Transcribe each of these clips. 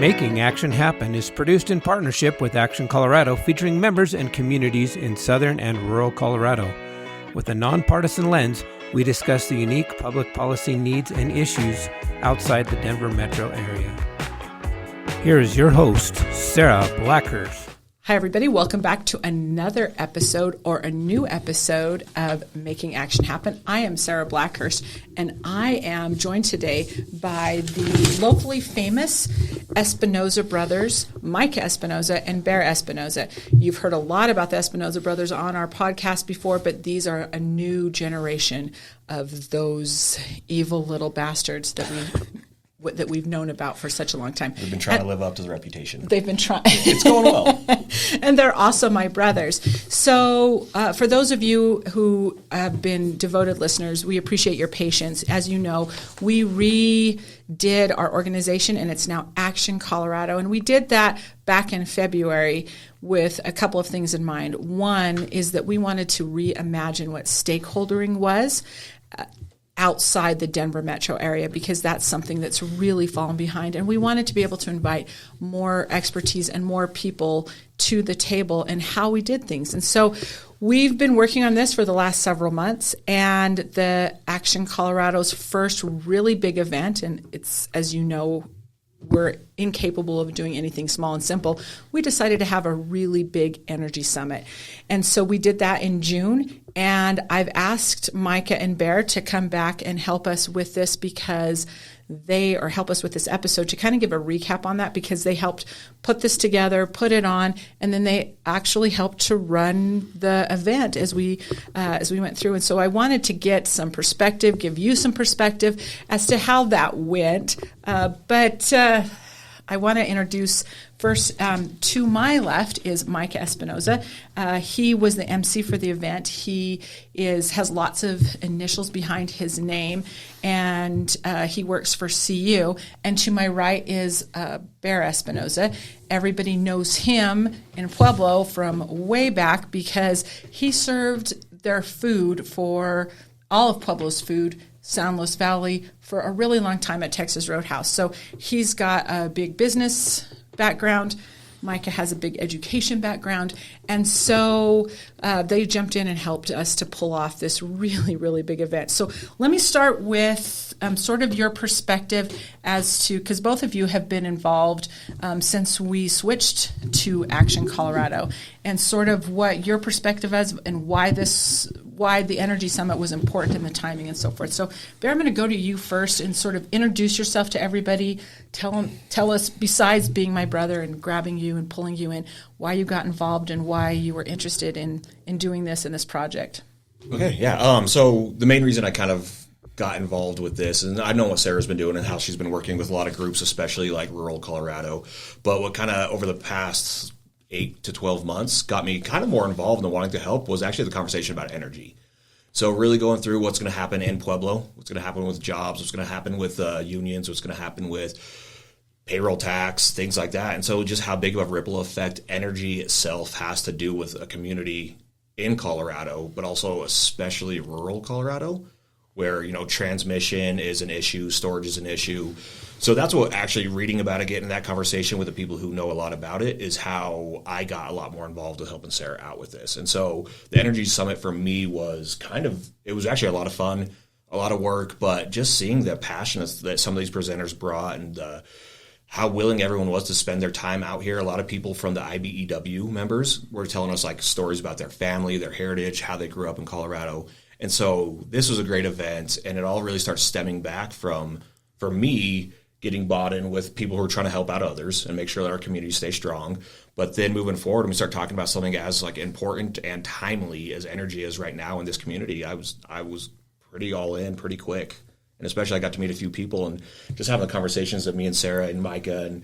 Making Action Happen is produced in partnership with Action Colorado, featuring members and communities in southern and rural Colorado. With a nonpartisan lens, we discuss the unique public policy needs and issues outside the Denver metro area. Here is your host, Sara Blackhurst. Hi, everybody. Welcome back to another episode or a new episode of Making Action Happen. I am Sara Blackhurst, and I am joined today by the locally famous Espinoza brothers, Micah Espinoza and Bear Espinoza. You've heard a lot about the Espinoza brothers on our podcast before, but these are a new generation of those evil little bastards that we've known about for such a long time. We've been trying to live up to the reputation. They've been trying. It's going well. And they're also my brothers. So for those of you who have been devoted listeners, we appreciate your patience. As you know, we redid our organization, and it's now Action Colorado. And we did that back in February with a couple of things in mind. One is that we wanted to reimagine what stakeholdering was outside the Denver metro area, because that's something that's really fallen behind. And we wanted to be able to invite more expertise and more people to the table in how we did things. And so we've been working on this for the last several months, and the Action Colorado's first really big event, and it's, as you know, we're incapable of doing anything small and simple. We decided to have a really big energy summit. And so we did that in June. And I've asked Micah and Bear to come back and help us with this help us with this episode to kind of give a recap on that, because they helped put this together, put it on, and then they actually helped to run the event as we went through. And so I wanted to get some perspective, give you some perspective as to how that went. But I want to introduce first, to my left is Micah Espinoza. He was the MC for the event. He has lots of initials behind his name, and he works for CU. And to my right is Bear Espinoza. Everybody knows him in Pueblo from way back because he served their food for all of Pueblo's food, San Luis Valley, for a really long time at Texas Roadhouse. So he's got a big business background. Micah has a big education background. And so they jumped in and helped us to pull off this really, really big event. So let me start with sort of your perspective as to, because both of you have been involved since we switched to Action Colorado, and sort of what your perspective is and why the Energy Summit was important in the timing and so forth. So, Bear, I'm going to go to you first and sort of introduce yourself to everybody. Tell us, besides being my brother and grabbing you and pulling you in, why you got involved and why you were interested in doing this in this project. Okay, yeah. So the main reason I kind of got involved with this, and I know what Sarah's been doing and how she's been working with a lot of groups, especially like rural Colorado, but what kind of over the past 8 to 12 months got me kind of more involved and wanting to help was actually the conversation about energy. So really going through what's going to happen in Pueblo, what's going to happen with jobs, what's going to happen with unions, what's going to happen with payroll tax, things like that. And so just how big of a ripple effect energy itself has to do with a community in Colorado, but also especially rural Colorado, where, transmission is an issue, storage is an issue. So that's what actually reading about it, getting that conversation with the people who know a lot about it, is how I got a lot more involved with helping Sara out with this. And so the Energy Summit for me was it was actually a lot of fun, a lot of work, but just seeing the passion that some of these presenters brought and how willing everyone was to spend their time out here. A lot of people from the IBEW members were telling us like stories about their family, their heritage, how they grew up in Colorado. And so this was a great event, and it all really starts stemming back from, for me, getting bought in with people who are trying to help out others and make sure that our community stays strong. But then moving forward, when we start talking about something as like important and timely as energy is right now in this community, I was pretty all in pretty quick. And especially I got to meet a few people and just having the conversations that me and Sara and Micah and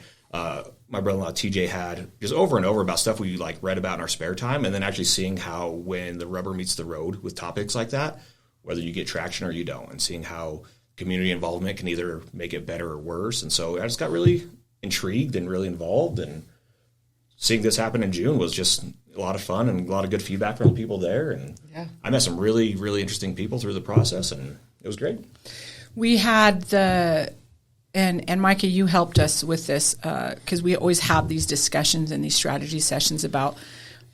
my brother-in-law TJ had just over and over about stuff we like read about in our spare time, and then actually seeing how when the rubber meets the road with topics like that, whether you get traction or you don't, and seeing how community involvement can either make it better or worse. And so I just got really intrigued and really involved, and seeing this happen in June was just a lot of fun and a lot of good feedback from the people there. And I met some really, really interesting people through the process, and it was great. We had the And Micah, you helped us with this because we always have these discussions and these strategy sessions about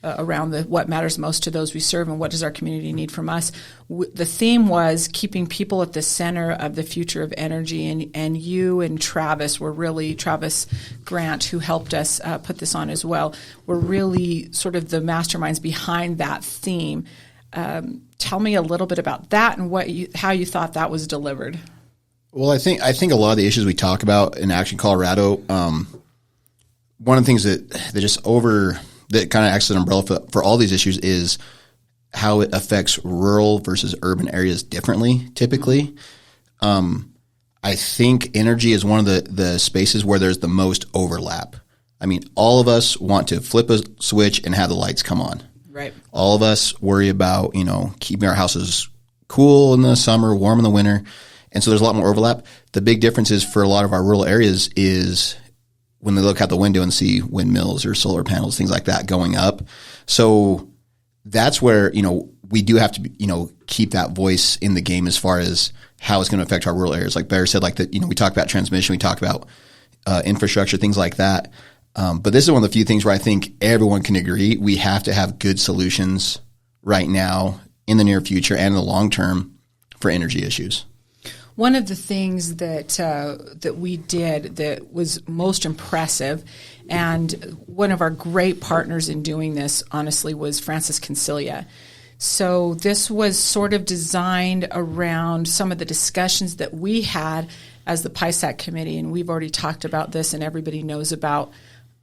around what matters most to those we serve and what does our community need from us. The theme was keeping people at the center of the future of energy, and you and Travis Grant, who helped us put this on as well, were really sort of the masterminds behind that theme. Tell me a little bit about that and how you thought that was delivered. Well, I think a lot of the issues we talk about in Action Colorado, one of the things that kind of acts as an umbrella for all these issues is how it affects rural versus urban areas differently, typically. I think energy is one of the spaces where there's the most overlap. I mean, all of us want to flip a switch and have the lights come on. Right. All of us worry about, keeping our houses cool in the summer, warm in the winter. And so there's a lot more overlap. The big difference is for a lot of our rural areas is when they look out the window and see windmills or solar panels, things like that going up. So that's where, we do have to, keep that voice in the game as far as how it's going to affect our rural areas. Like Bear said, we talk about transmission, we talk about infrastructure, things like that. But this is one of the few things where I think everyone can agree we have to have good solutions right now, in the near future, and in the long term for energy issues. One of the things that we did that was most impressive, and one of our great partners in doing this, honestly, was Francis Concilia. So this was sort of designed around some of the discussions that we had as the PISAC committee, and we've already talked about this, and everybody knows about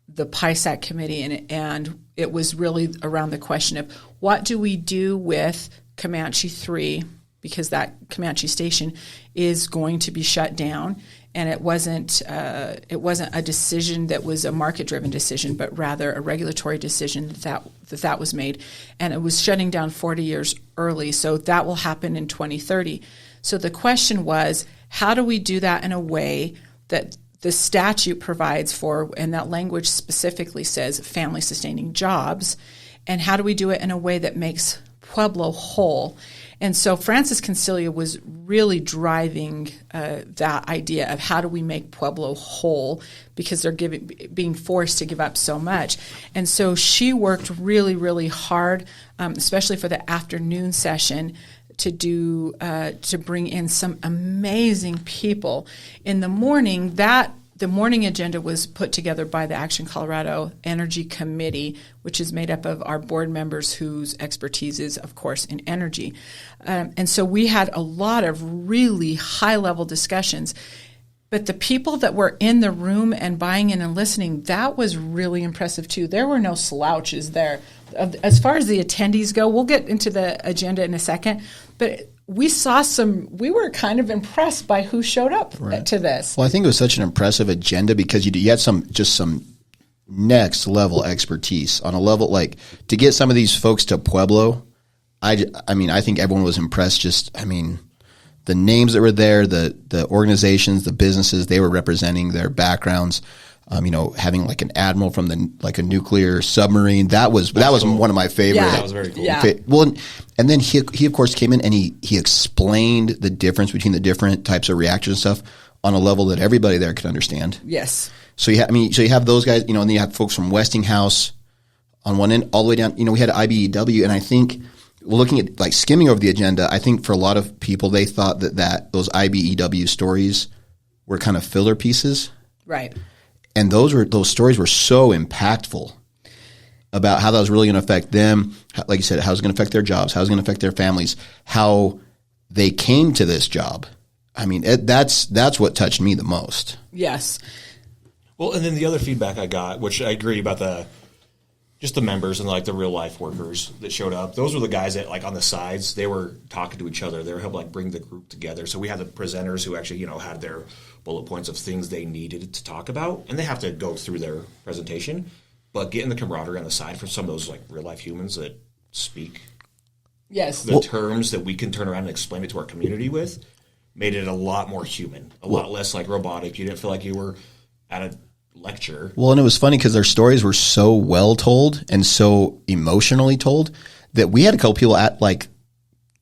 the PISAC committee, and it was really around the question of what do we do with Comanche 3, because that Comanche station is going to be shut down, and it wasn't a decision that was a market-driven decision, but rather a regulatory decision that was made, and it was shutting down 40 years early, so that will happen in 2030. So the question was, how do we do that in a way that the statute provides for, and that language specifically says family-sustaining jobs, and how do we do it in a way that makes Pueblo whole? And so Francis Concilia was really driving that idea of how do we make Pueblo whole, because they're being forced to give up so much. And so she worked really, really hard, especially for the afternoon session, to bring in some amazing people. In the morning, the morning agenda was put together by the Action Colorado Energy Committee, which is made up of our board members whose expertise is, of course, in energy. And so we had a lot of really high-level discussions. But the people that were in the room and buying in and listening, that was really impressive, too. There were no slouches there. As far as the attendees go, we'll get into the agenda in a second, but we were kind of impressed by who showed up to this. Well, I think it was such an impressive agenda because you had some next level expertise on a level, like, to get some of these folks to Pueblo. I think everyone was impressed. The names that were there, the organizations, the businesses they were representing, their backgrounds, having like an admiral from a nuclear submarine. That was cool. One of my favorite. Yeah, that was very cool. Yeah. Well, and then he of course came in and he explained the difference between the different types of reactors and stuff on a level that everybody there could understand. Yes. So you have those guys, and then you have folks from Westinghouse on one end, all the way down. We had IBEW, and I think looking at like skimming over the agenda, I think for a lot of people they thought that those IBEW stories were kind of filler pieces. Right. And those stories were so impactful about how that was really going to affect them. Like you said, how it's going to affect their jobs, how it's going to affect their families, how they came to this job. That's what touched me the most. Yes. Well, and then the other feedback I got, which I agree about the members and like the real life workers that showed up. Those were the guys that like on the sides, they were talking to each other. They were helping like bring the group together. So we had the presenters who actually, had their bullet points of things they needed to talk about, and they have to go through their presentation. But getting the camaraderie on the side from some of those like real life humans that speak the terms that we can turn around and explain it to our community with made it a lot more human, a lot less like robotic. You didn't feel like you were at a lecture. Well, and it was funny because their stories were so well told and so emotionally told that we had a couple people at like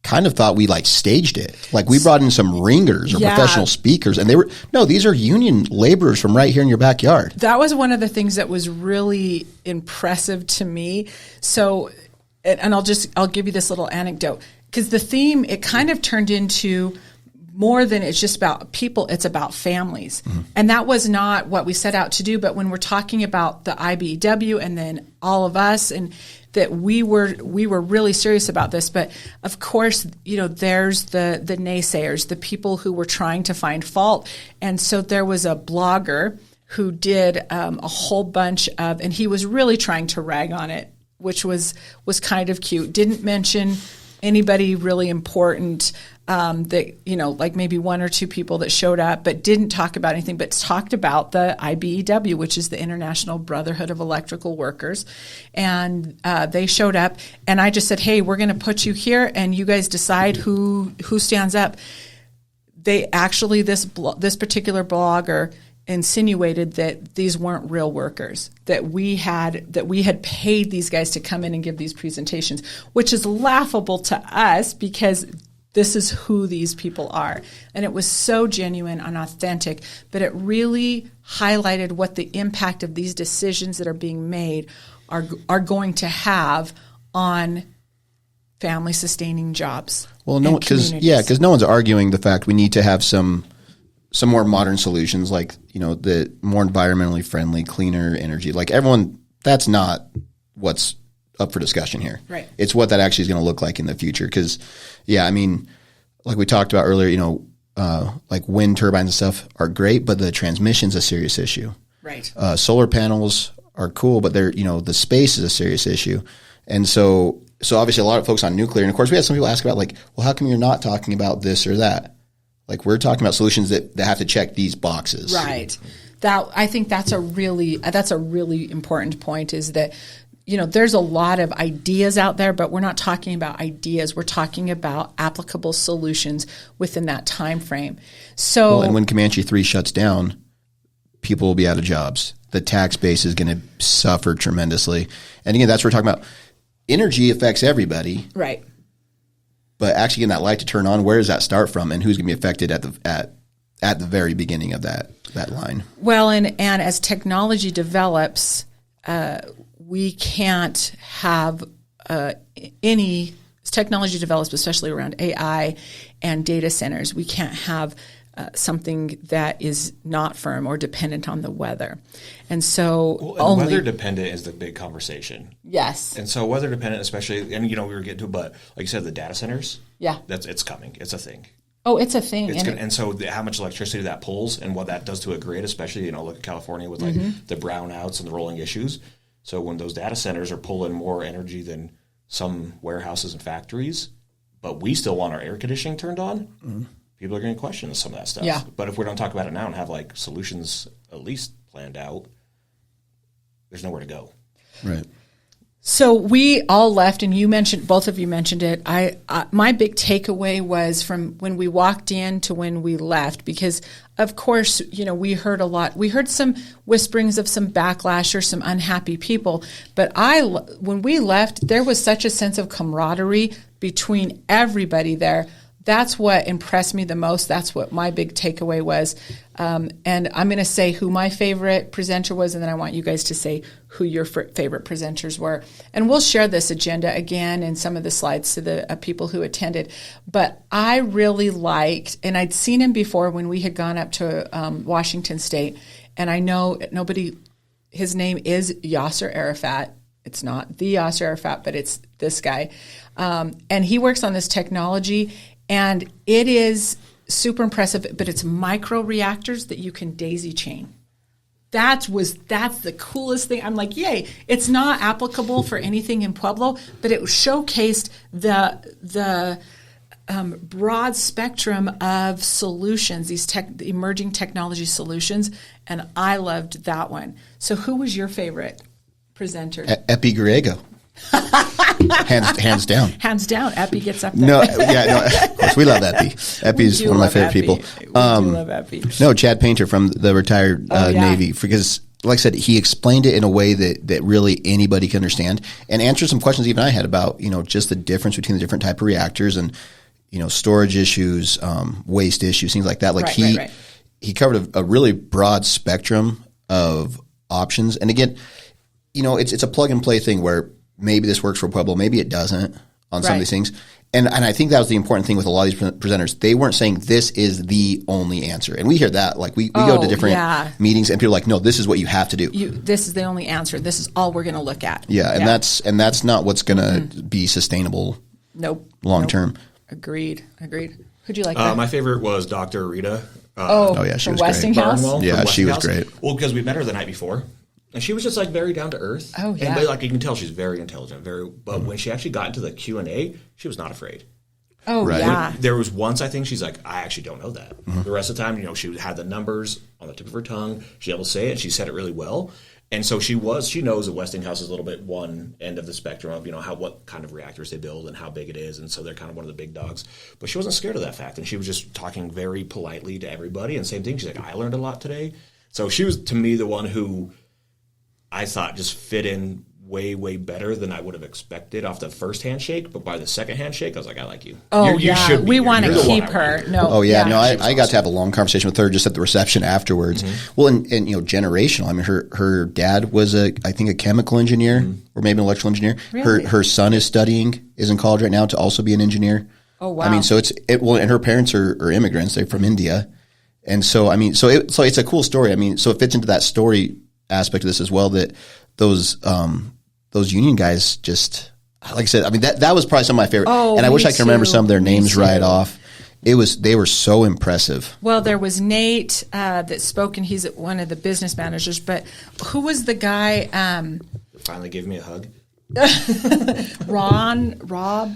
kind of thought we like staged it. Like we brought in some ringers or Yeah. professional speakers, and these are union laborers from right here in your backyard. That was one of the things that was really impressive to me. So, and I'll give you this little anecdote, because the theme, it kind of turned into more than it's just about people, it's about families. And that was not what we set out to do. But when we're talking about the IBEW and then all of us, and that we were really serious about this. But of course, there's the naysayers, the people who were trying to find fault. And so there was a blogger who did a whole bunch of, and he was really trying to rag on it, which was kind of cute. Didn't mention anybody really important, that, like maybe one or two people that showed up, but didn't talk about anything, but talked about the IBEW, which is the International Brotherhood of Electrical Workers. And they showed up, and I just said, hey, we're going to put you here, and you guys decide who stands up. They actually, this particular blogger insinuated that these weren't real workers, that we had paid these guys to come in and give these presentations, which is laughable to us because this is who these people are. And it was so genuine and authentic, but it really highlighted what the impact of these decisions that are being made are going to have on family sustaining jobs. Well, because no one's arguing the fact we need to have some more modern solutions, like, the more environmentally friendly, cleaner energy. Like everyone, that's not what's up for discussion here. Right. It's what that actually is going to look like in the future. Because, like we talked about earlier, like wind turbines and stuff are great, but the transmission's a serious issue. Right. Solar panels are cool, but they're, the space is a serious issue. And so obviously a lot of folks on nuclear. And of course we had some people ask about like, well, how come you're not talking about this or that? Like we're talking about solutions that have to check these boxes. Right. I think that's a really important point, is that, there's a lot of ideas out there, but we're not talking about ideas. We're talking about applicable solutions within that time frame. So, and when Comanche 3 shuts down, people will be out of jobs. The tax base is going to suffer tremendously. And again, that's what we're talking about. Energy affects everybody. Right. But actually getting that light to turn on, where does that start from, and who's going to be affected at the very beginning of that line? Well, and as technology develops, we can't have any technology develops, especially around AI and data centers. We can't have something that is not firm or dependent on the weather. And so weather dependent is the big conversation. Yes. And so weather dependent, especially, and we were getting to, but like you said, the data centers. Yeah. It's coming. It's a thing. Oh, it's a thing. And so how much electricity that pulls and what that does to a grid, especially, look at California with like the brownouts and the rolling issues. So when those data centers are pulling more energy than some warehouses and factories, but we still want our air conditioning turned on, people are going to question some of that stuff. Yeah. But if we don't talk about it now and have like solutions at least planned out, there's nowhere to go. Right. So we all left, and both of you mentioned it. My big takeaway was from when we walked in to when we left, because of course, we heard a lot. We heard some whisperings of some backlash or some unhappy people. But when we left, there was such a sense of camaraderie between everybody there. That's what impressed me the most. That's what my big takeaway was. And I'm going to say who my favorite presenter was, and then I want you guys to say who your favorite presenters were. And we'll share this agenda again and some of the slides to the people who attended. But I really liked, and I'd seen him before when we had gone up to Washington State, and I know his name is Yasser Arafat. It's not the Yasser Arafat, but it's this guy. And he works on this technology, and it is super impressive, but it's micro reactors that you can daisy chain. That's the coolest thing. I'm like, yay. It's not applicable for anything in Pueblo, but it showcased the broad spectrum of solutions, these emerging technology solutions, and I loved that one. So who was your favorite presenter? Epi Griego. hands down. Hands down. Epi gets up there. No, of course we love Epi. Epi's one of my favorite people. We do love Epi. No, Chad Painter from the retired Navy, because like I said, he explained it in a way that really anybody can understand, and answered some questions even I had about, just the difference between the different type of reactors and, storage issues, waste issues, things like that. Like he covered a really broad spectrum of options. And again, it's a plug and play thing where maybe this works for Pueblo, maybe it doesn't on some of these things. And I think that was the important thing with a lot of these presenters. They weren't saying this is the only answer. And we hear that. Like we go to different meetings and people are like, no, this is what you have to do. This is the only answer. This is all we're going to look at. Yeah. And that's not what's going to be sustainable. Nope. Long term. Agreed. Who'd you like that? My favorite was Dr. Rita. Yeah, she was Westinghouse? great. Yeah, she was great. Well, because we met her the night before. And she was just like very down to earth. Oh, yeah. And like you can tell she's very intelligent, but when she actually got into the Q&A, she was not afraid. Oh, right. Yeah. There was once, I think, she's like, I actually don't know that. The rest of the time, she had the numbers on the tip of her tongue. She was able to say it, and she said it really well. And so she knows that Westinghouse is a little bit one end of the spectrum of, what kind of reactors they build and how big it is. And so they're kind of one of the big dogs. But she wasn't scared of that fact. And she was just talking very politely to everybody. And same thing, she's like, I learned a lot today. So she was, to me, the one who I thought just fit in way, way better than I would have expected off the first handshake. But by the second handshake, I was like, I like you. Oh, you should be. We want to keep her. No. Oh, yeah. No, I got to have a long conversation with her just at the reception afterwards. Well, and generational. I mean, her dad was I think a chemical engineer or maybe an electrical engineer. Really? Her son is in college right now to also be an engineer. Oh, wow. I mean, so and her parents are immigrants. They're from India. And so, I mean, so it's a cool story. I mean, so it fits into that story aspect of this as well, that those union guys just, like I said, I mean, that was probably some of my favorite. Oh, and I wish I could remember some of their names right off. They were so impressive. Well, there was Nate that spoke, and he's one of the business managers. But who was the guy? Finally gave me a hug. Rob.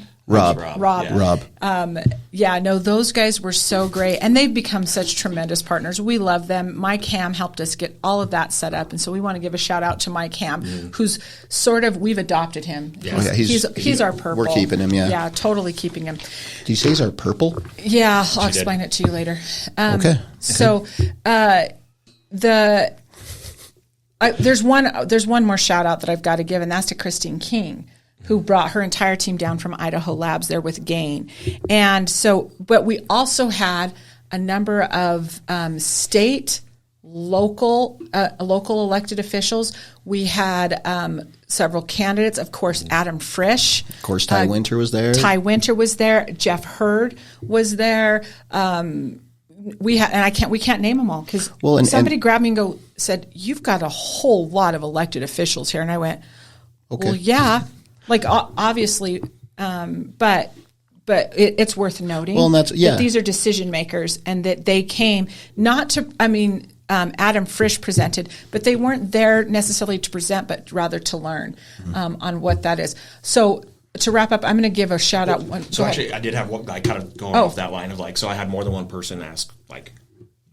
Those guys were so great, and they've become such tremendous partners. We love them. Mike Ham helped us get all of that set up, and so we want to give a shout out to Mike Ham, who's we've adopted him. Yeah. He's our purple. We're keeping him, yeah, totally keeping him. Do you say he's our purple? Yeah, I'll explain it to you later. Okay. So there's one more shout out that I've got to give, and that's to Christine King, who brought her entire team down from Idaho Labs there with Gain. And so, but we also had a number of state, local elected officials. We had several candidates. Of course, Adam Frisch. Of course, Ty Winter was there. Jeff Hurd was there. We can't name them all because somebody grabbed me and said, "You've got a whole lot of elected officials here," and I went, "Okay, well, yeah." Like obviously, but it's worth noting that these are decision makers and that they came not to. I mean, Adam Frisch presented, but they weren't there necessarily to present, but rather to learn on what that is. So to wrap up, I'm going to give a shout out. So actually, I did have one guy kind of going off that line of so I had more than one person ask I'm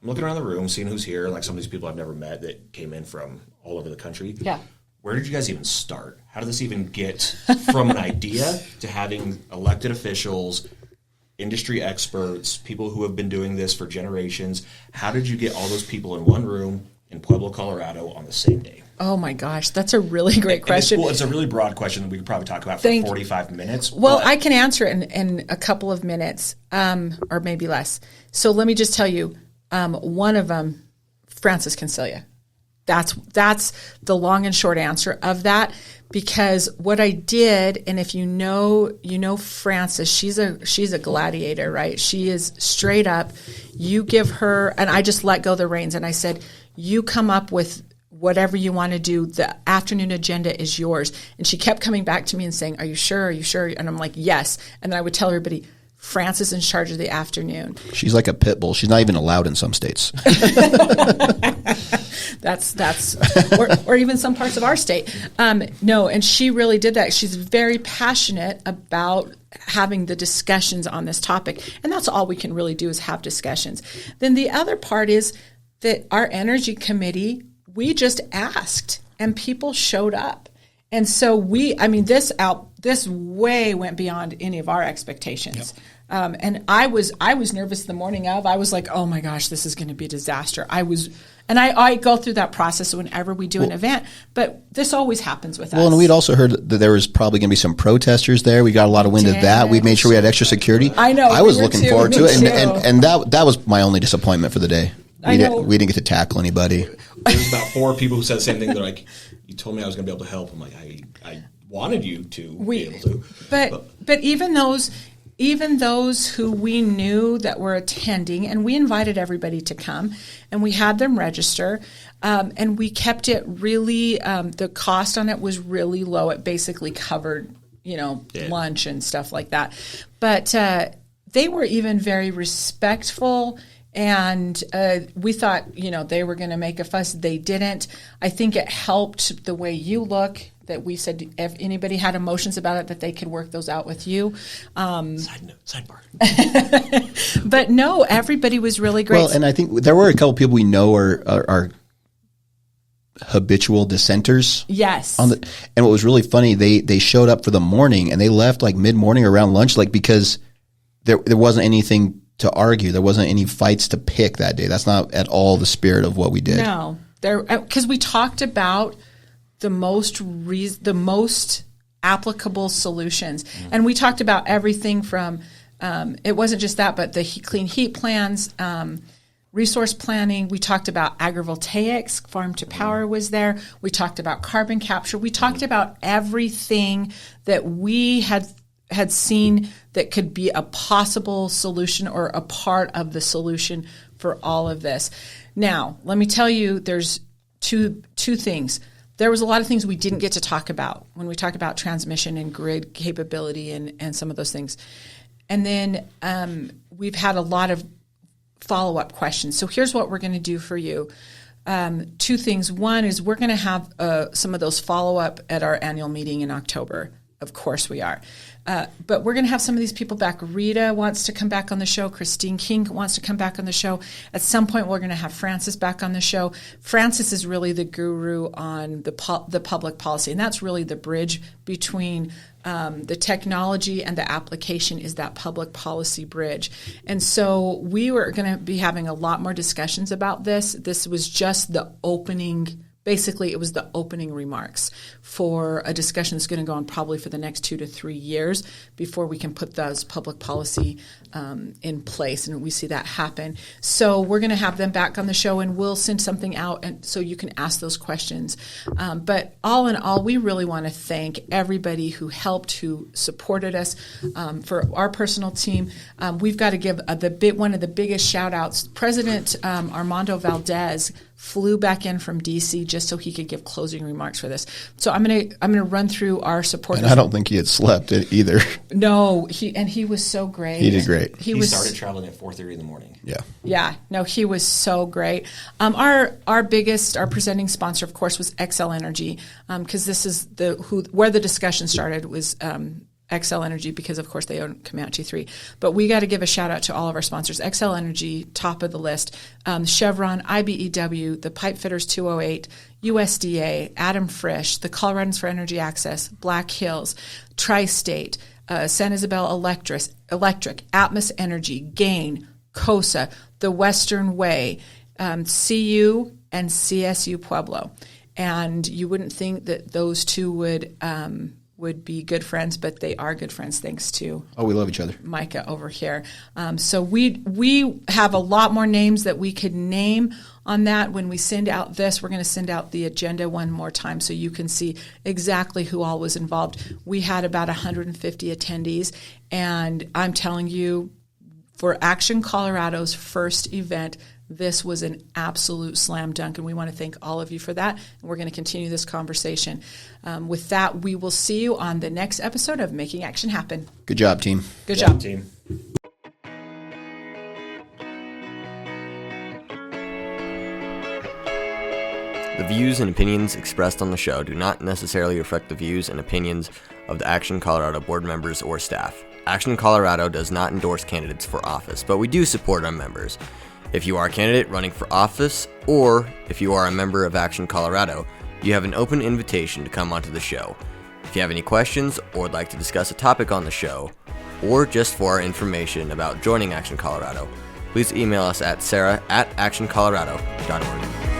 looking around the room, seeing who's here, like some of these people I've never met that came in from all over the country. Yeah. Where did you guys even start? How did this even get from an idea to having elected officials, industry experts, people who have been doing this for generations? How did you get all those people in one room in Pueblo, Colorado on the same day? Oh my gosh, that's a really great question. It's a really broad question that we could probably talk about for 45 minutes. Well, I can answer it in a couple of minutes, or maybe less. So let me just tell you, one of them, Francis Consilia. That's the long and short answer of that, because what I did, and if you know Frances, she's a gladiator, right? She is straight up. You give her, and I just let go the reins, and I said, you come up with whatever you want to do. The afternoon agenda is yours. And she kept coming back to me and saying, are you sure? Are you sure? And I'm like, yes. And then I would tell everybody, France is in charge of the afternoon. She's like a pit bull. She's not even allowed in some states. That's or even some parts of our state. No, and she really did that. She's very passionate about having the discussions on this topic, and that's all we can really do is have discussions. Then the other part is that our energy committee, we just asked, and people showed up. And so this way went beyond any of our expectations. And I was nervous the morning of. I was like, oh my gosh, this is going to be a disaster. I go through that process whenever we do an event, but this always happens with us. Well, and we'd also heard that there was probably going to be some protesters there. We got a lot of wind of that. We made sure we had extra security. I know. I was looking forward to it, and that was my only disappointment for the be we didn't get to tackle anybody. There was about 4 people who said the same thing. They're like, you told me I was going to be able to help. I'm like, I wanted you to be able to. But even those who we knew that were attending, and we invited everybody to come, and we had them register, and we kept it really, the cost on it was really low. It basically covered, lunch and stuff like that. But they were even very respectful, and we thought, they were going to make a fuss. They didn't. I think it helped the way you look, that we said if anybody had emotions about it, that they could work those out with you. Sidebar. But no, everybody was really great. Well, and I think there were a couple people we know are habitual dissenters. Yes. And what was really funny, they showed up for the morning and they left like mid-morning around lunch, because there wasn't anything to argue. There wasn't any fights to pick that day. That's not at all the spirit of what we did. No, because we talked about the most applicable solutions, and we talked about everything from it wasn't just that, but the clean heat plans, resource planning. We talked about agrivoltaics, farm to power was there. We talked about carbon capture. We talked about everything that we had seen that could be a possible solution or a part of the solution for all of this. Now, let me tell you, there's two things. There was a lot of things we didn't get to talk about when we talk about transmission and grid capability and some of those things. And then we've had a lot of follow-up questions. So here's what we're going to do for you. 2 things. One is we're going to have some of those follow-up at our annual meeting in October. Of course we are. But we're going to have some of these people back. Rita wants to come back on the show. Christine King wants to come back on the show. At some point, we're going to have Francis back on the show. Francis is really the guru on the public policy, and that's really the bridge between the technology and the application is that public policy bridge. And so we were going to be having a lot more discussions about this. This was just the opening. Basically, it was the opening remarks for a discussion that's going to go on probably for the next 2 to 3 years before we can put those public policy in place, and we see that happen. So we're going to have them back on the show, and we'll send something out and so you can ask those questions. But all in all, we really want to thank everybody who helped, who supported us. For our personal team, we've got to give one of the biggest shout-outs. President Armando Valdez flew back in from D.C. just so he could give closing remarks for this. So I'm gonna run through our supporters. And I don't think he had slept either. No, he was so great. He did great. He started traveling at 4:30 in the morning. Yeah. Yeah. No, he was so great. Our presenting sponsor, of course, was XL Energy, because this is where the discussion started was. XL Energy, because of course they own Comanche 3. But we got to give a shout out to all of our sponsors. XL Energy, top of the list. Chevron, IBEW, the Pipe Fitters 208, USDA, Adam Frisch, the Coloradans for Energy Access, Black Hills, Tri-State, San Isabel Electric, Atmos Energy, Gain, COSA, the Western Way, CU, and CSU Pueblo. And you wouldn't think that those two would be good friends, but they are good friends thanks to we love each other. Micah over here. So we have a lot more names that we could name on that. When we send out this, we're going to send out the agenda one more time so you can see exactly who all was involved. We had about 150 attendees, and I'm telling you, for Action Colorado's first event, this was an absolute slam dunk, and we want to thank all of you for that. And we're going to continue this conversation. With that, we will see you on the next episode of Making Action Happen. Good job, team. Good job, team. The views and opinions expressed on the show do not necessarily reflect the views and opinions of the Action Colorado board members or staff. Action Colorado does not endorse candidates for office, but we do support our members. If you are a candidate running for office, or if you are a member of Action Colorado, you have an open invitation to come onto the show. If you have any questions or would like to discuss a topic on the show, or just for our information about joining Action Colorado, please email us at sara@actioncolorado.org.